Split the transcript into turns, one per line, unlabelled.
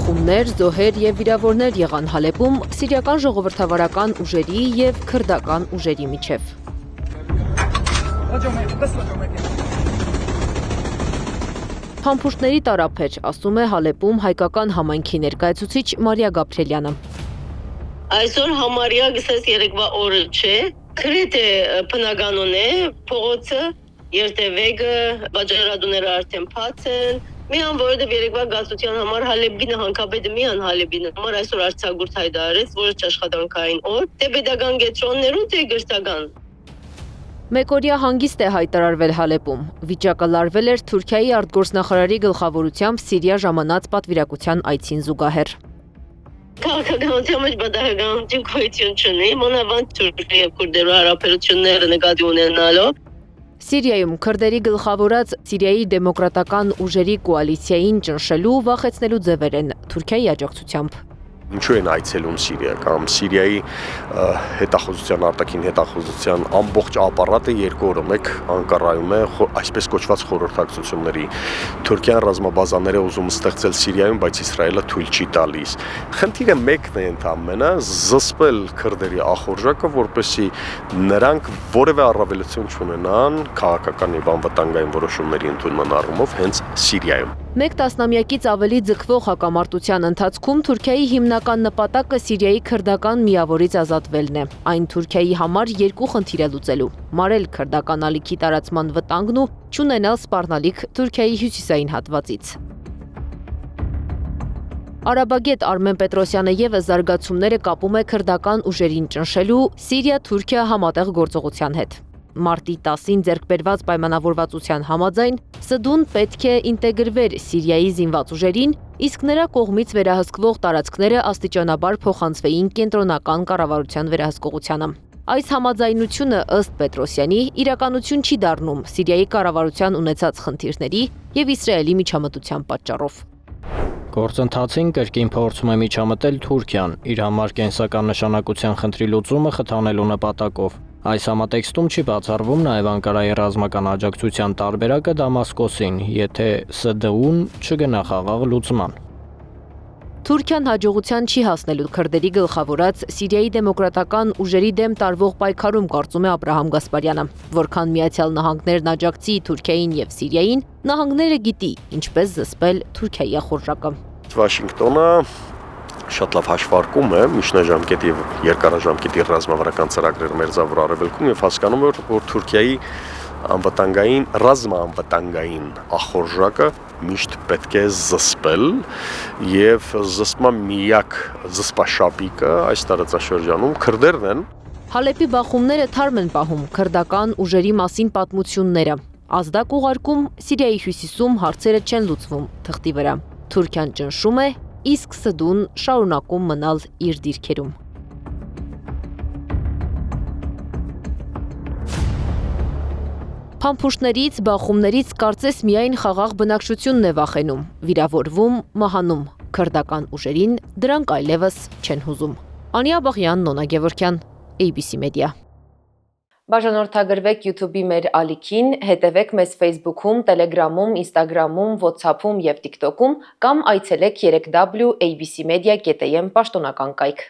Բախումներ, զոհեր եւ վիրավորներ եղան Հալեպում սիրիական ժողովրդավարական ուժերի եւ քրդական ուժերի միջև։ Փամփուշտների տարափ էր, ասում է Հալեպում հայկական համայնքի ներկայացուցիչ Մարիա Գաբրելյանը։
Այսօր համարյա գսես երեկվա օրը չէ, գրեթե բնականon է, փողոցը երթևեկը, վաճառատուները արդեն բաց են, միան որովհետև երեկվա գացության համար Հալեբի նահանգապետը միան Հալեբի համար այսօր արձակուրդ հայտարարեց, որը աշխատանքային օր, թե պետական կենտրոններում, թե գրթական։
Մեկօրյա հանգիստ է հայտարարվել Հալեպում։ Վիճակը լարվել էր Թուրքիայի արտգործնախարարի գլխավորությամբ Սիրիա ժամանած պատվիրակության այցին զուգահեռ։
Քաղաքականության մեջ բադահականություն գոյություն չունի, մանավանդ Թուրքիայի եւ քուրդերի հարաբերությունները նկատի ունենալով։
Սիրիայում քրդերի գլխավորած Սիրիայի դեմոկրատական ուժերի կոալիցիային ճնշելու վախեցնելու ձևեր են Թուրքիայի աջակցությամբ։
Ինչու են այցելում Սիրիա կամ Սիրիայի հետախուզության, արտաքին հետախուզության ամբողջ ապարատը երկու օրը մեկ Անկարայում է այսպես կոչված խորհրդակցությունների։ Թուրքիան ռազմաբազաներ է ուզում ստեղծել Սիրիայում, բայց Իսրայելը թույլ չի տալիս։ Խնդիրը մեկն է ընդամենը զսպել քրդերի ախորժակը, որպեսզի նրանք որևէ առավելություն չունենան քաղաքական եւ անվտանգային որոշումների ընդունման առումով հենց Սիրիայում։
Մեկ տասնամյակից ավելի ձգվող հակամարտության ընթացքում Թուրքիայի հիմնական նպատակը Սիրիայի քրդական միավորից ազատվելն է։ Այն Թուրքիայի համար երկու խնդիր է լուծելու՝ մարել քրդական ալիքի տարածման վտանգն ու չունենալ սպառնալիք Թուրքիայի հյուսիսային հատվածից։ Արաբագետ Արմեն Պետրոսյանը ևս զարգացումները կապում է քրդական ուժերին ճնշելու Սիրիա-Թուրքիա համատեղ գործողության հետ։ Մարտի 10-ին ձեռք բերված պայմանավորվածության համաձայն ՍԴՈ-ն պետք է ինտեգրվեր Սիրիայի զինված ուժերին, իսկ նրա կողմից վերահսկվող տարածքները աստիճանաբար փոխանցվեին կենտրոնական կառավարության վերահսկողությանը։ Այս համաձայնությունը ըստ Պետրոսյանի իրականություն չի դառնում Սիրիայի կառավարության ունեցած խնդիրների եւ Իսրայելի միջամտության պատճառով։
Գործընթացին կրկին փորձում է միջամտել Թուրքիան, իր համար կենսական նշանակության խնդրի լուծումը խթանելու նպատակով։ Այս համատեքստում չի բացառվում նաև Անկարայի ռազմական աջակցության տարբերակը Դամասկոսին, եթե ՍԴՈ-ն չգնա խաղաղ լուծման։
Թուրքիան հաջողության չի հասնելու քրդերի գլխավորած Սիրիայի դեմոկրատական ուժերի դեմ տարվող պայքարում, կարծում է Աբրահամ Գասպարյանը։ Որքան Միացյալ Նահանգներն աջակցի Թուրքիային եւ Սիրիային, նահանգները գիտի ինչպես զսպել Թուրքիայի ախորժակը։
Վաշինգտոնը շատ լավ հաշվարկում է միջնաժամկետ եւ երկարաժամկետի ռազմավարական ծրագրեր մերձավոր արևելքում եւ հասկանում է, որ Թուրքիայի անվտանգային ռազմաանվտանգային ախորժակը միշտ պետք է զսպել եւ զսպման միակ զսպաշապիկը այս տարածաշրջանում քրդերն են։
Հալեպի բախումները թարմ են պահում քրդական ուժերի մասին պատմությունները։ Ազդակ ուղարկում Սիրիայի հյուսիսում հարցերը չեն լուծվում թղթի վրա։ Թուրքիան ճնշում է, իսկ ՍԴՈ-ն շարունակում մնալ իր դիրքերում։ Փամփուշտներից, բախումներից կարծես միայն խաղաղ բնակչությունն է վախենում, վիրավորվում, մահանում, քրդական ուժերին դրանք այլևս չեն հուզում։ Անիա Բաղյան, Նոնա Գևորգյան, ABC Media։ Բաժանորդագրվեք YouTube-ի մեր ալիքին, հետևեք մեզ Facebook-ում, Telegram-ում, Instagram-ում, WhatsApp-ում եւ TikTok-ում կամ այցելեք 3w abcmedia.am պաշտոնական կայք։